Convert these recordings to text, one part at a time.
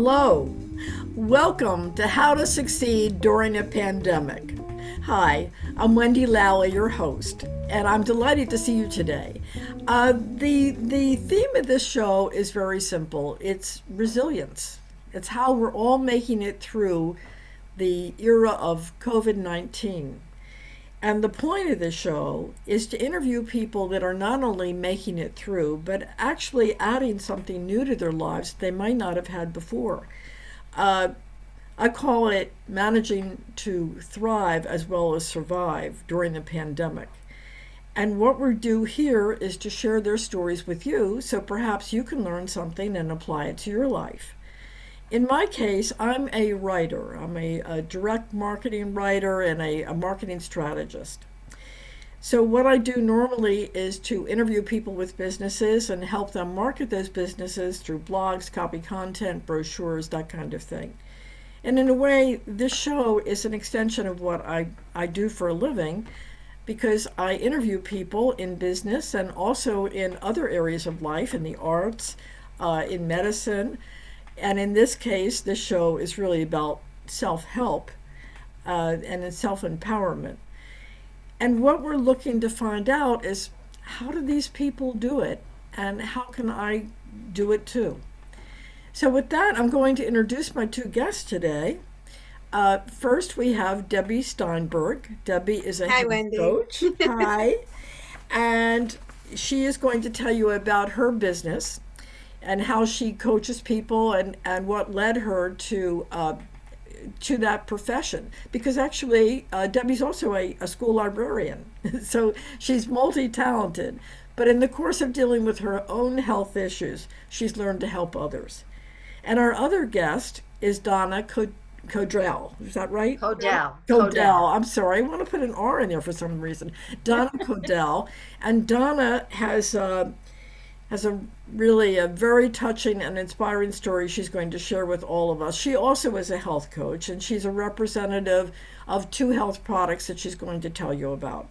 Hello, welcome to How to Succeed During a Pandemic. Hi, I'm Wendy Lally, your host, and I'm delighted to see you today. The theme of this show is very simple. It's resilience. It's how we're all making it through the era of COVID-19. And the point of this show is to interview people that are not only making it through, but actually adding something new to their lives they might not have had before. I call it managing to thrive as well as survive during the pandemic. And what we do here is to share their stories with you so perhaps you can learn something and apply it to your life. In my case, I'm a writer. I'm a direct marketing writer and a marketing strategist. So what I do normally is to interview people with businesses and help them market those businesses through blogs, copy content, brochures, that kind of thing. And in a way, this show is an extension of what I do for a living because I interview people in business and also in other areas of life, in the arts, in medicine. And in this case, this show is really about self-help and self-empowerment. And what we're looking to find out is how do these people do it and how can I do it too? So with that, I'm going to introduce my two guests today. First, we have Debbie Steinberg. Debbie is a Hi, health Wendy. coach. Hi. And she is going to tell you about her business and how she coaches people and what led her to that profession. Because actually, Debbie's also a school librarian, so she's multi-talented. But in the course of dealing with her own health issues, she's learned to help others. And our other guest is Donna Codrell. Is that right? Codrell. Codrell. I'm sorry. I want to put an R in there for some reason. Donna Codrell. And Donna has a really a very touching and inspiring story she's going to share with all of us. She also is a health coach, and she's a representative of two health products that she's going to tell you about.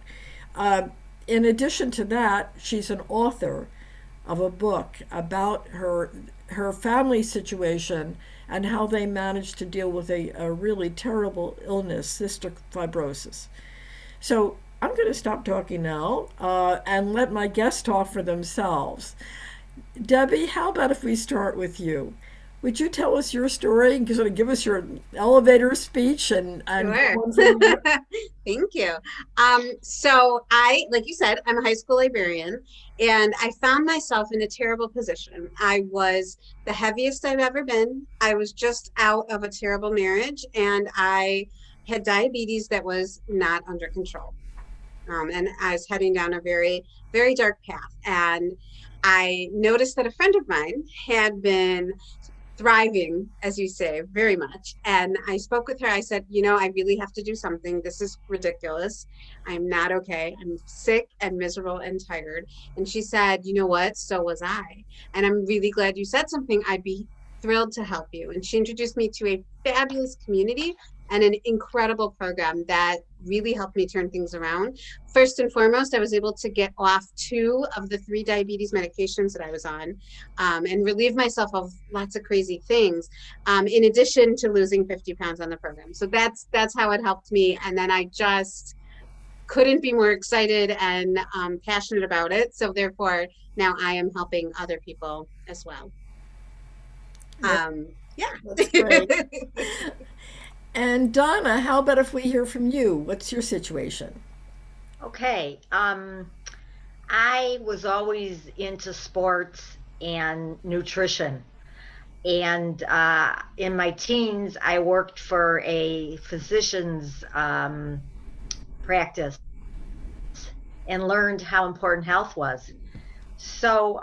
In addition to that, she's an author of a book about her family situation and how they managed to deal with a really terrible illness, cystic fibrosis. So I'm going to stop talking now and let my guests talk for themselves. Debbie, how about if we start with you? Would you tell us your story and sort of give us your elevator speech and Sure. go on from there? Thank you. Like you said, I'm a high school librarian, and I found myself in a terrible position. I was the heaviest I've ever been. I was just out of a terrible marriage, and I had diabetes that was not under control. And I was heading down a very, very dark path. And I noticed that a friend of mine had been thriving, as you say, very much. And I spoke with her. I said, I really have to do something. This is ridiculous. I'm not okay. I'm sick and miserable and tired. And she said, you know what? So was I. And I'm really glad you said something. I'd be thrilled to help you. And she introduced me to a fabulous community and an incredible program that really helped me turn things around. First and foremost, I was able to get off 2 of the 3 diabetes medications that I was on, and relieve myself of lots of crazy things, in addition to losing 50 pounds on the program. So that's how it helped me. And then I just couldn't be more excited and passionate about it. So therefore, now I am helping other people as well. Yeah. That's great. And Donna, how about if we hear from you? What's your situation? Okay. I was always into sports and nutrition. And in my teens, I worked for a physician's practice and learned how important health was. So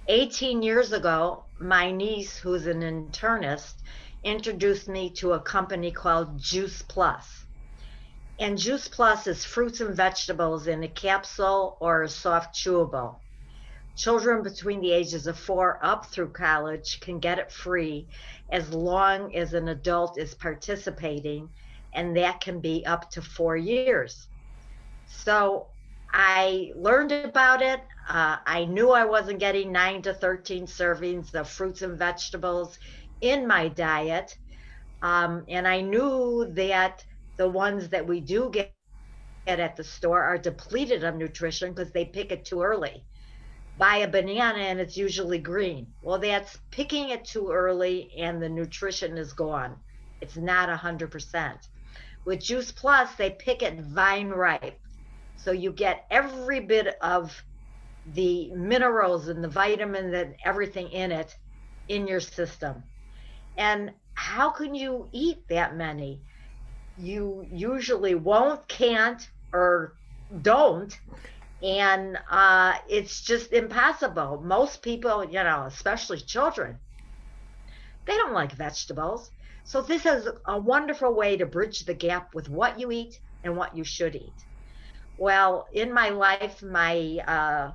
18 years ago, my niece, who's an internist, introduced me to a company called Juice Plus. And Juice Plus is fruits and vegetables in a capsule or a soft chewable. Children between the ages of 4 up through college can get it free as long as an adult is participating, and that can be up to 4 years. So I learned about it. I knew I wasn't getting 9 to 13 servings of fruits and vegetables in my diet. And I knew that the ones that we do get at the store are depleted of nutrition because they pick it too early. Buy a banana and it's usually green. Well, that's picking it too early and the nutrition is gone. It's not 100%. With Juice Plus, they pick it vine ripe. So you get every bit of the minerals and the vitamins and everything in it in your system. And how can you eat that many? You usually won't, can't, or don't. And it's just impossible. Most people, especially children, they don't like vegetables. So this is a wonderful way to bridge the gap with what you eat and what you should eat. Well, in my life, my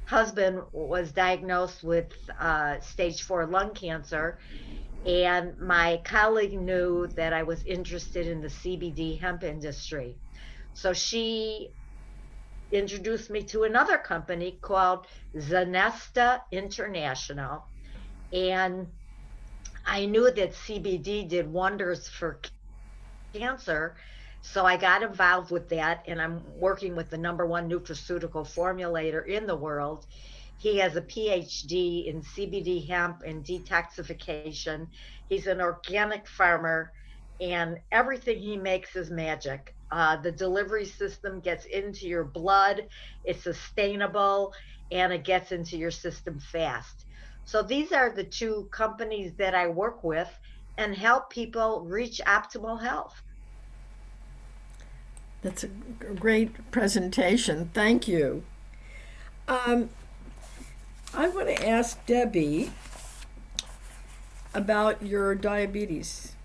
husband was diagnosed with stage 4 lung cancer, and my colleague knew that I was interested in the CBD hemp industry. So she introduced me to another company called Zanesta International, and I knew that CBD did wonders for cancer, so I got involved with that, and I'm working with the #1 nutraceutical formulator in the world. He has a PhD in CBD hemp and detoxification. He's an organic farmer, and everything he makes is magic. The delivery system gets into your blood, it's sustainable, and it gets into your system fast. So these are the two companies that I work with and help people reach optimal health. That's a great presentation. Thank you. I want to ask Debbie about your diabetes.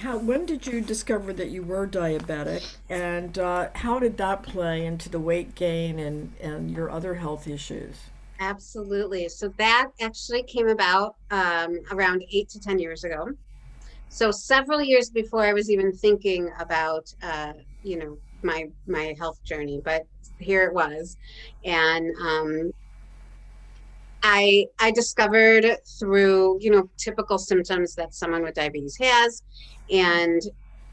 When did you discover that you were diabetic, and how did that play into the weight gain and your other health issues? Absolutely. So that actually came about around 8 to 10 years ago. So several years before I was even thinking about, my health journey, but here it was. And I discovered through, typical symptoms that someone with diabetes has, and,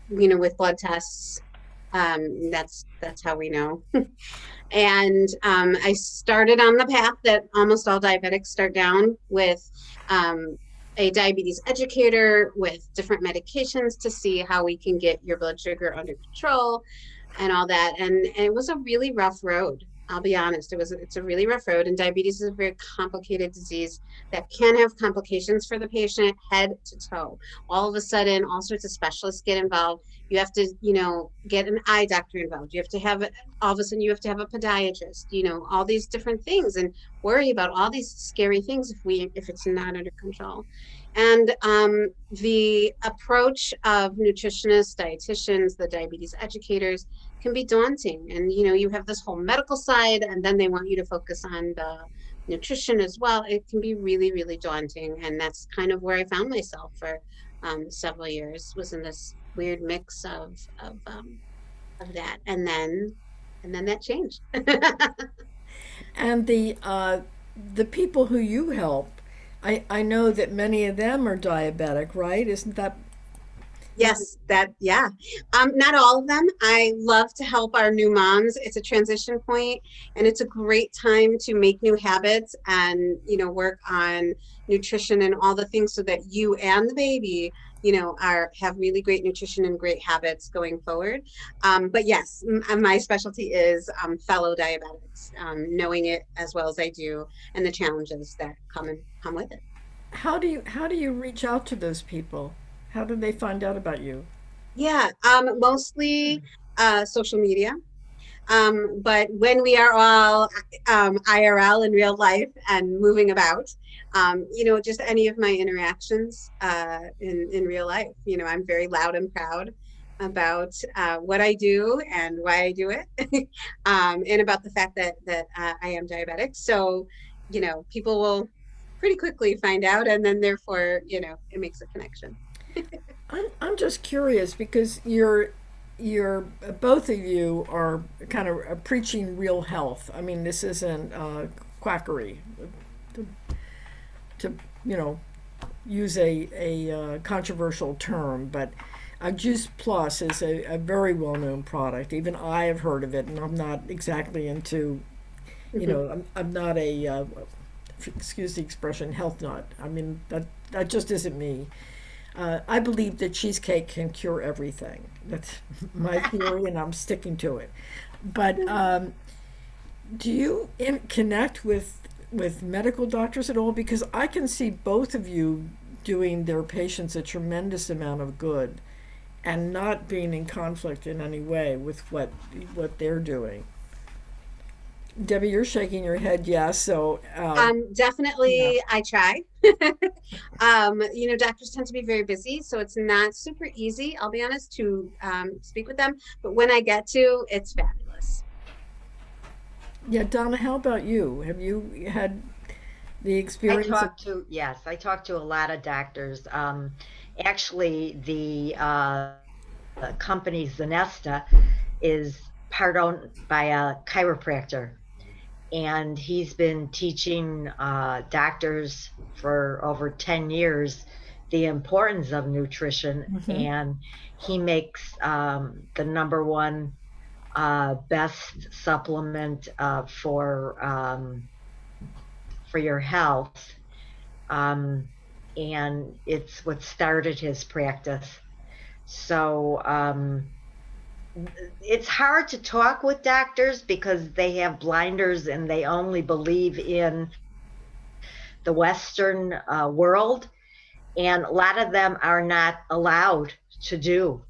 with blood tests, that's how we know. And I started on the path that almost all diabetics start down, with a diabetes educator, with different medications to see how we can get your blood sugar under control and all that. And it was a really rough road. I'll be honest, it's a really rough road, and diabetes is a very complicated disease that can have complications for the patient head to toe. All of a sudden, all sorts of specialists get involved. You have to, get an eye doctor involved. You have to have, all of a sudden, you have to have a podiatrist, all these different things, and worry about all these scary things if it's not under control. And the approach of nutritionists, dietitians, the diabetes educators can be daunting. And, you have this whole medical side, and then they want you to focus on the nutrition as well. It can be really, really daunting. And that's kind of where I found myself for several years, was in this weird mix of that. And then that changed. And the people who you help, I know that many of them are diabetic, right? Isn't that? Yes, yeah. Not all of them. I love to help our new moms. It's a transition point, and it's a great time to make new habits and, work on nutrition and all the things so that you and the baby, have really great nutrition and great habits going forward. But yes, my specialty is fellow diabetics, knowing it as well as I do, and the challenges that come with it. How do you reach out to those people? How do they find out about you? Yeah, mostly social media. But when we are all IRL in real life and moving about, just any of my interactions in real life, I'm very loud and proud about what I do and why I do it, and about the fact that I am diabetic. So, people will pretty quickly find out, and then therefore, it makes a connection. I'm just curious, because you're both of you are kind of preaching real health. I mean, this isn't quackery to use a controversial term, but Juice Plus is a very well-known product. Even I have heard of it, and I'm not exactly into, I'm not a, excuse the expression, health nut. I mean, that just isn't me. I believe that cheesecake can cure everything. That's my theory, and I'm sticking to it. But do you connect with medical doctors at all? Because I can see both of you doing their patients a tremendous amount of good, and not being in conflict in any way with what they're doing. Debbie, you're shaking your head yes. So definitely, yeah. I try. Doctors tend to be very busy, so it's not super easy, I'll be honest, to speak with them. But when I get to, it's fabulous. Yeah, Donna, how about you? Have you had the experience I talked to a lot of doctors. Actually, the company Zanesta is part owned by a chiropractor, and he's been teaching doctors for over 10 years the importance of nutrition, and he makes the number one best supplement for your health, and it's what started his practice. So it's hard to talk with doctors because they have blinders and they only believe in the Western world, and a lot of them are not allowed to do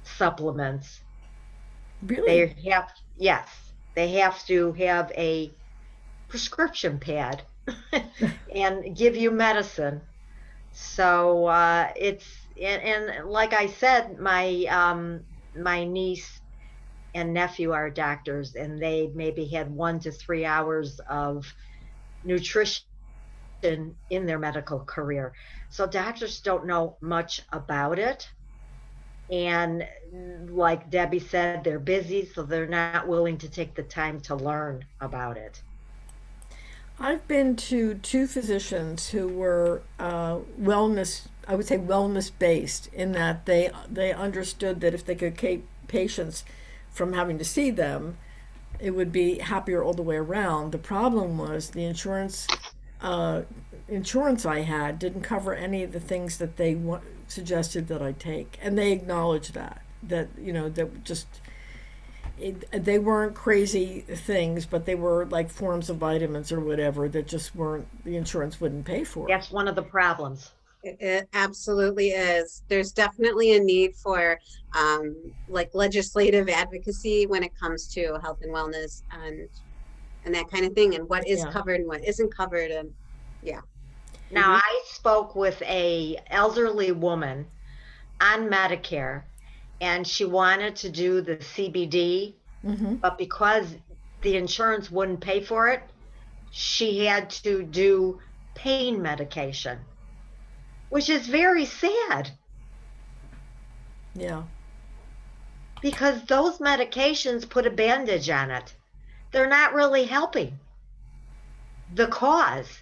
supplements. Really? They have to have a prescription pad and give you medicine. So and like I said, my niece and nephew are doctors, and they maybe had 1 to 3 hours of nutrition in their medical career. So doctors don't know much about it. And like Debbie said, they're busy, so they're not willing to take the time to learn about it. I've been to two physicians who were wellness, I would say wellness based, in that they understood that if they could keep patients from having to see them, it would be happier all the way around. The problem was the insurance I had didn't cover any of the things that they suggested that I take, and they acknowledged that just they weren't crazy things, but they were like forms of vitamins or whatever that just weren't, the insurance wouldn't pay for. That's one of the problems. It absolutely is. There's definitely a need for like legislative advocacy when it comes to health and wellness and that kind of thing, and what is covered and what isn't covered. And yeah. Now, I spoke with a elderly woman on Medicare, and she wanted to do the CBD, but because the insurance wouldn't pay for it, she had to do pain medication, which is very sad. Yeah. Because those medications put a bandage on it. They're not really helping the cause.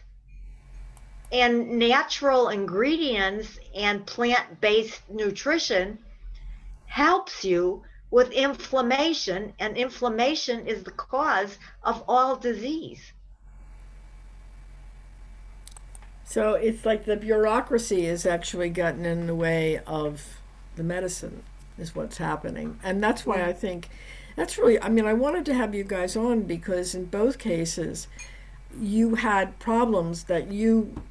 And natural ingredients and plant-based nutrition helps you with inflammation, and inflammation is the cause of all disease. So it's like the bureaucracy has actually gotten in the way of the medicine, is what's happening. And that's why I think that's really, I mean, I wanted to have you guys on because in both cases, you had problems that you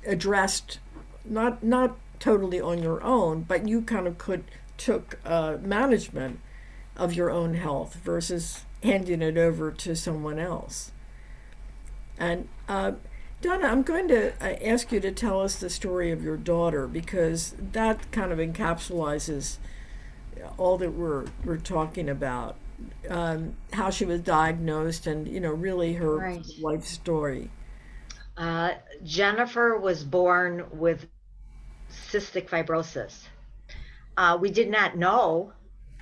addressed, not totally on your own, but you kind of took management of your own health versus handing it over to someone else. And Donna, I'm going to ask you to tell us the story of your daughter, because that kind of encapsulates all that we're talking about. How she was diagnosed, and really her life story. Jennifer was born with cystic fibrosis. We did not know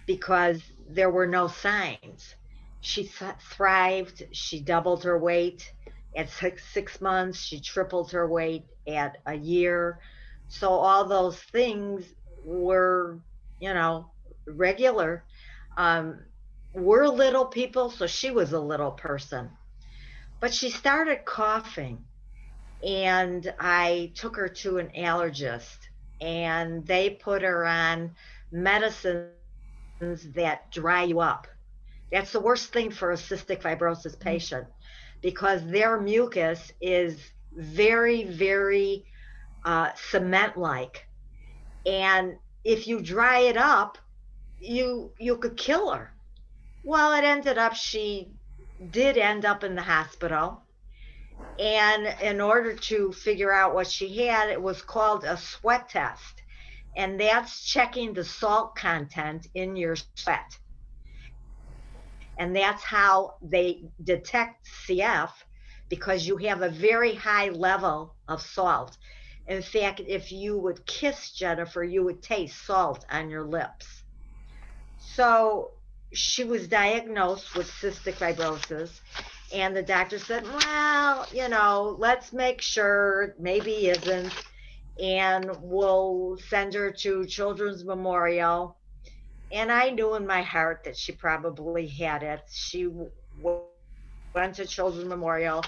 because there were no signs. She thrived, she doubled her weight, At 6 months, she tripled her weight at a year. So all those things were, regular. Um, we're little people, so she was a little person. But she started coughing, and I took her to an allergist, and they put her on medicines that dry you up. That's the worst thing for a cystic fibrosis patient because their mucus is very, very cement like. And if you dry it up, you could kill her. Well, it ended up she did end up in the hospital. And in order to figure out what she had, it was called a sweat test. And that's checking the salt content in your sweat. And that's how they detect CF, because you have a very high level of salt. In fact, if you would kiss Jennifer, you would taste salt on your lips. So she was diagnosed with cystic fibrosis, and the doctor said, well, let's make sure, maybe isn't, and we'll send her to Children's Memorial. And I knew in my heart that she probably had it. She went to Children's Memorial.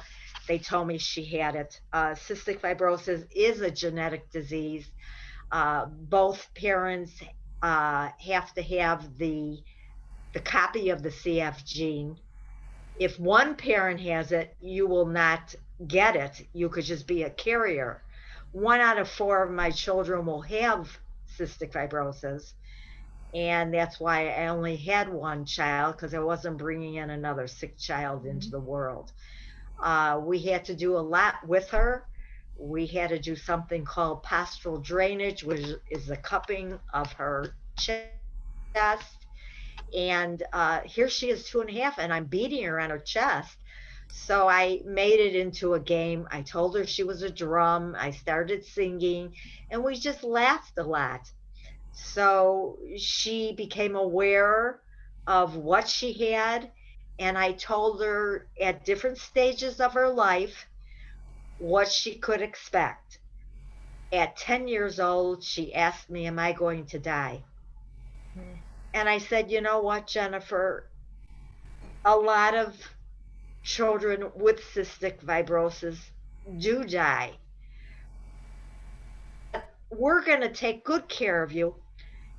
They told me she had it. Cystic fibrosis is a genetic disease. Both parents have to have the copy of the CF gene. If one parent has it, you will not get it. You could just be a carrier. 1 out of 4 of my children will have cystic fibrosis. And that's why I only had one child, because I wasn't bringing in another sick child into the world. We had to do a lot with her. We had to do something called postural drainage, which is the cupping of her chest. And here she is 2.5, and I'm beating her on her chest. So I made it into a game. I told her she was a drum. I started singing, and we just laughed a lot. So she became aware of what she had, and I told her at different stages of her life what she could expect. At 10 years old, she asked me, am I going to die? And I said, you know what, Jennifer? A lot of children with cystic fibrosis do die. We're going to take good care of you.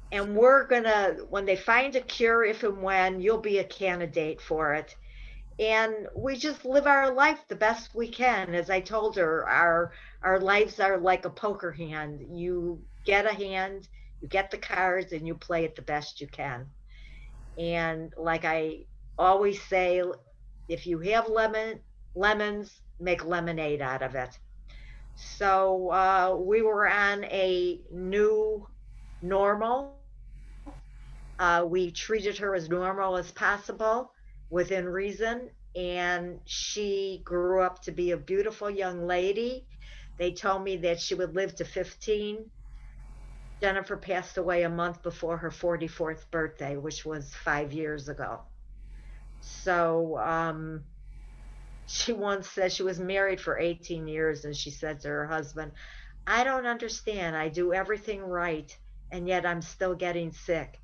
And we're going to, when they find a cure, if and when, you'll be a candidate for it. And we just live our life the best we can. As I told her, our lives are like a poker hand. You get a hand, you get the cards, and you play it the best you can. And like I always say, if you have lemons, make lemonade out of it. So we were on a new normal. We treated her as normal as possible within reason, and she grew up to be a beautiful young lady. They told me that she would live to 15. Jennifer passed away a month before her 44th birthday, which was 5 years ago. So she once said, she was married for 18 years, and she said to her husband, I don't understand. I do everything right, and yet I'm still getting sick.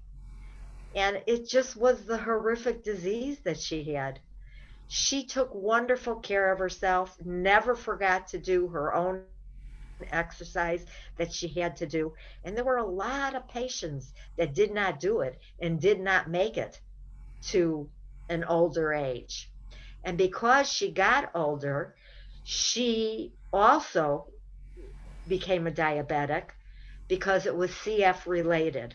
And it just was the horrific disease that she had. She took wonderful care of herself, never forgot to do her own exercise that she had to do. And there were a lot of patients that did not do it and did not make it to an older age. And because she got older, she also became a diabetic because it was CF related.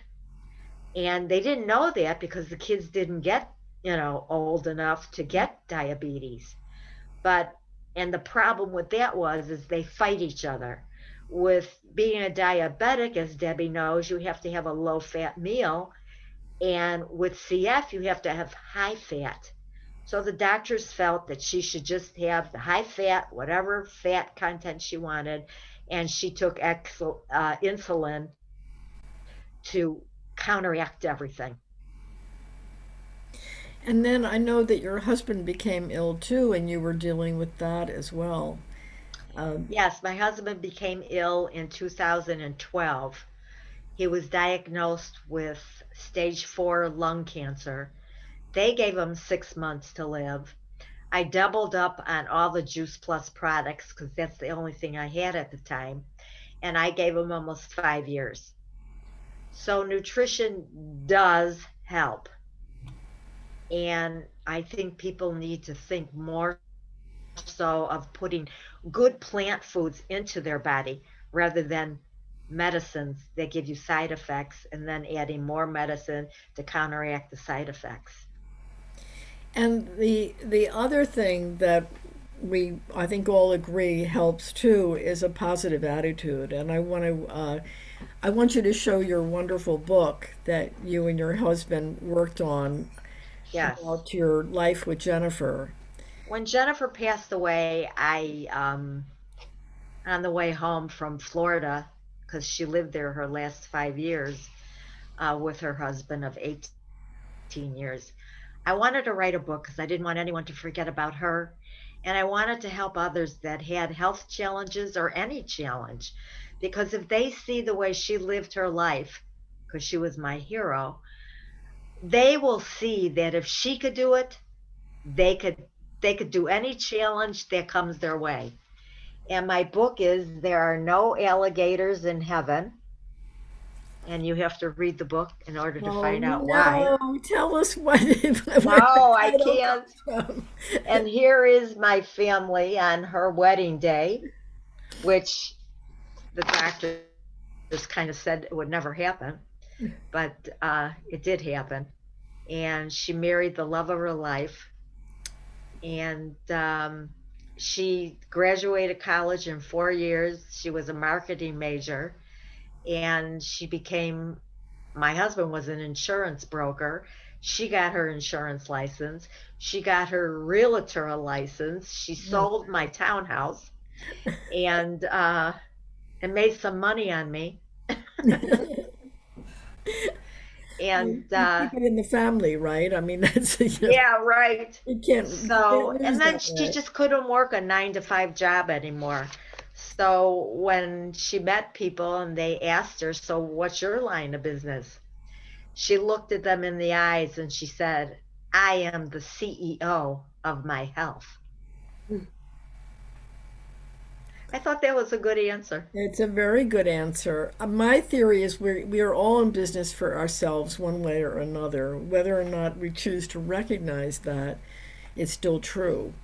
And they didn't know that because the kids didn't get, old enough to get diabetes. And the problem with that is they fight each other. With being a diabetic, as Debbie knows, you have to have a low-fat meal. And with CF, you have to have high fat. So the doctors felt that she should just have the high fat, whatever fat content she wanted. And she took insulin to counteract everything. And then I know that your husband became ill too, and you were dealing with that as well. Yes, my husband became ill in 2012. He was diagnosed with stage 4 lung cancer. They gave him 6 months to live. I doubled up on all the Juice Plus products because that's the only thing I had at the time. And I gave him almost 5 years. So nutrition does help. And I think people need to think more so of putting good plant foods into their body rather than medicines that give you side effects and then adding more medicine to counteract the side effects. And the other thing that we I think all agree helps too is a positive attitude. And I want you to show your wonderful book that you and your husband worked on Yes. about your life with Jennifer. When Jennifer passed away, on the way home from Florida, because she lived there her last 5 years with her husband of 18 years, I wanted to write a book because I didn't want anyone to forget about her. And I wanted to help others that had health challenges or any challenge. Because if they see the way she lived her life, because she was my hero, they will see that if she could do it, they could do any challenge that comes their way. And my book is There Are No Alligators in Heaven. And you have to read the book in order to find out why. No, tell us what where No, the I title can't. comes from. And here is my family on her wedding day, which the doctor just kind of said it would never happen, but it did happen. And she married the love of her life. And she graduated college in 4 years. She was a marketing major. And my husband was an insurance broker. She got her insurance license. She got her realtor license. She sold my townhouse and made some money on me. And You keep it in the family, right? I mean, that's yeah, right. you can't So, lose and then that she way. just couldn't work a 9 to 5 job anymore. So when she met people and they asked her, "So what's your line of business?" She looked at them in the eyes and she said, "I am the CEO of my health." I thought that was a good answer. It's a very good answer. My theory is we are all in business for ourselves one way or another. Whether or not we choose to recognize that, it's still true.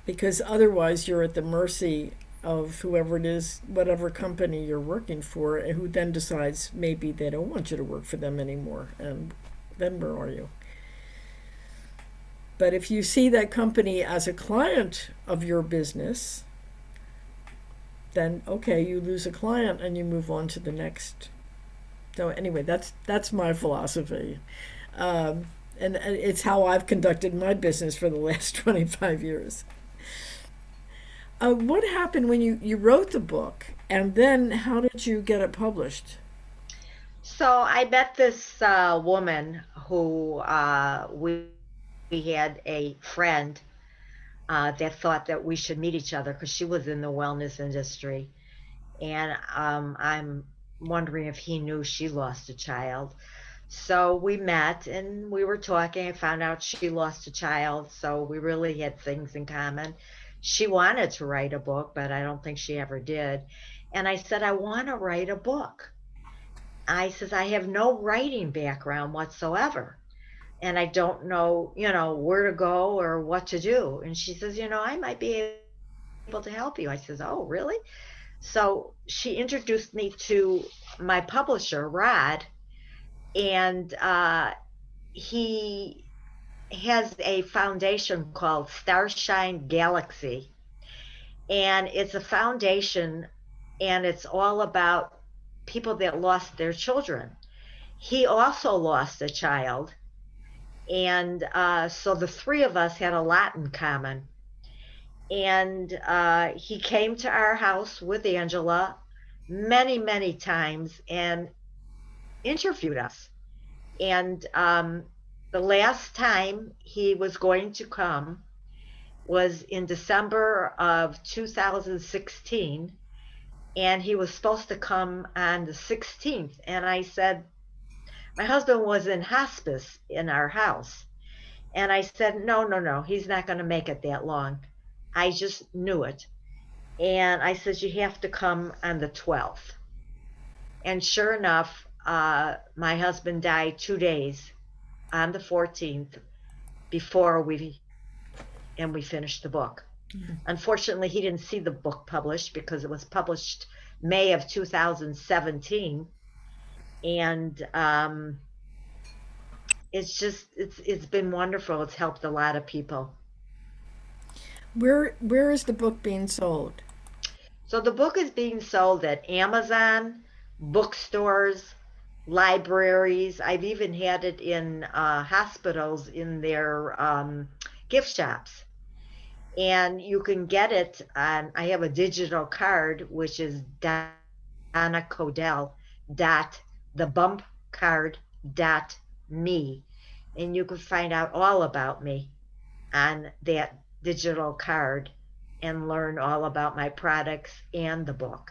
Because otherwise, you're at the mercy of whoever it is, whatever company you're working for, and who then decides maybe they don't want you to work for them anymore. And then where are you? But if you see that company as a client of your business, then okay, you lose a client and you move on to the next. So anyway, that's my philosophy, and it's how I've conducted my business for the last 25 years. What happened when you wrote the book, and then how did you get it published? So I met this woman who we had a friend that thought that we should meet each other because she was in the wellness industry. And I'm wondering if he knew she lost a child. So we met and we were talking. I found out she lost a child. So we really had things in common. She wanted to write a book, but I don't think she ever did. And I said, I want to write a book. I says, I have no writing background whatsoever. And I don't know, where to go or what to do. And she says, I might be able to help you. I says, oh, really? So she introduced me to my publisher, Rod, and he has a foundation called Starshine Galaxy. And it's a foundation, and it's all about people that lost their children. He also lost a child. And so the three of us had a lot in common. And he came to our house with Angela many, many times and interviewed us. And The last time he was going to come was in December of 2016, and he was supposed to come on the 16th. And I said, my husband was in hospice in our house. And I said, no, he's not going to make it that long. I just knew it. And I said, you have to come on the 12th. And sure enough, my husband died 2 days on the 14th before we finished the book. Mm-hmm. Unfortunately, he didn't see the book published because it was published May of 2017. And it's been wonderful. It's helped a lot of people. Where is the book being sold? So the book is being sold at Amazon, bookstores, libraries. I've even had it in hospitals in their gift shops. And you can get it on, I have a digital card, which is Donna Codrell thebumpcard.me. And you can find out all about me on that digital card and learn all about my products and the book.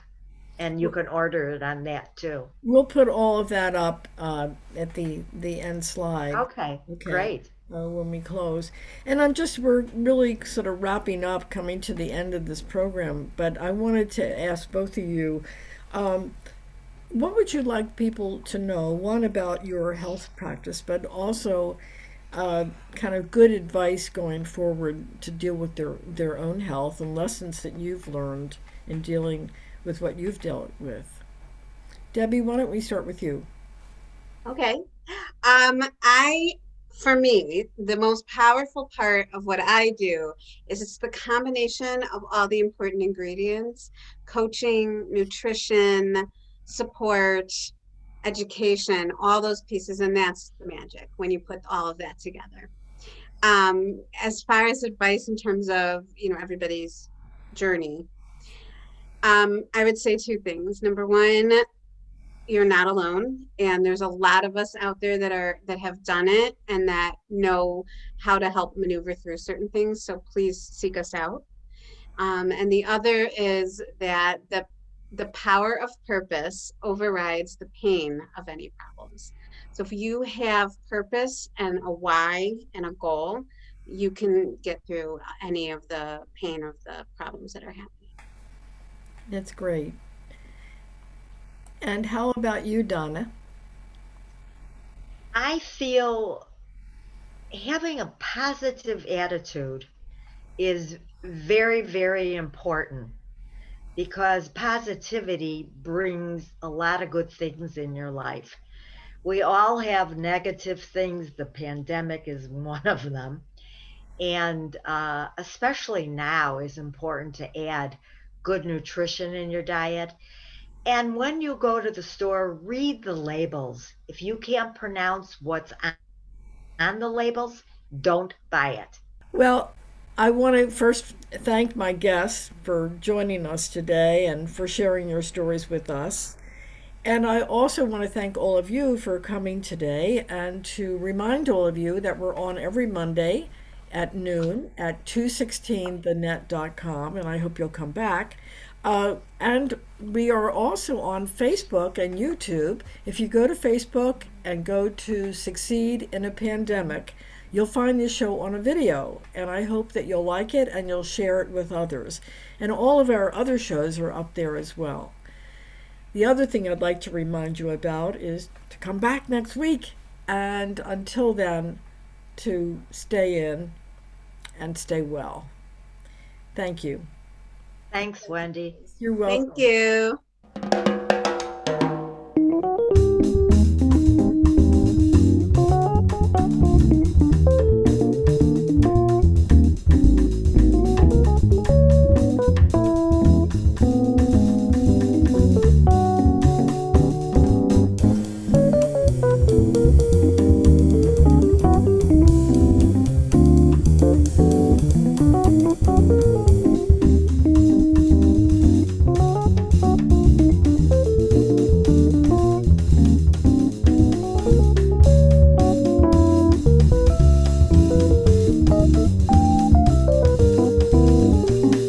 And you can order it on that too. We'll put all of that up at the end slide. Okay, great. When we close. And we're really sort of wrapping up, coming to the end of this program, but I wanted to ask both of you, what would you like people to know, one, about your health practice, but also kind of good advice going forward to deal with their own health and lessons that you've learned in dealing with what you've dealt with? Debbie, why don't we start with you? Okay. For me, the most powerful part of what I do is it's the combination of all the important ingredients: coaching, nutrition, support, education, all those pieces. And that's the magic when you put all of that together. As far as advice in terms of, everybody's journey, I would say two things. Number one, you're not alone, and there's a lot of us out there that have done it and that know how to help maneuver through certain things, so please seek us out. And the other is that the power of purpose overrides the pain of any problems. So if you have purpose and a why and a goal, you can get through any of the pain of the problems that are happening. That's great. And how about you, Donna? I feel having a positive attitude is very, very important, because positivity brings a lot of good things in your life. We all have negative things. The pandemic is one of them. And especially now is important to add good nutrition in your diet. And when you go to the store, read the labels. If you can't pronounce what's on the labels, don't buy it. Well, I want to first thank my guests for joining us today and for sharing your stories with us. And I also want to thank all of you for coming today, and to remind all of you that we're on every Monday at noon at 216thenet.com, and I hope you'll come back. And we are also on Facebook and YouTube. If you go to Facebook and go to Succeed in a Pandemic, you'll find this show on a video, and I hope that you'll like it and you'll share it with others. And all of our other shows are up there as well. The other thing I'd like to remind you about is to come back next week, and until then, to stay in and stay well. Thank you. Thanks, Wendy. You're welcome. Thank you.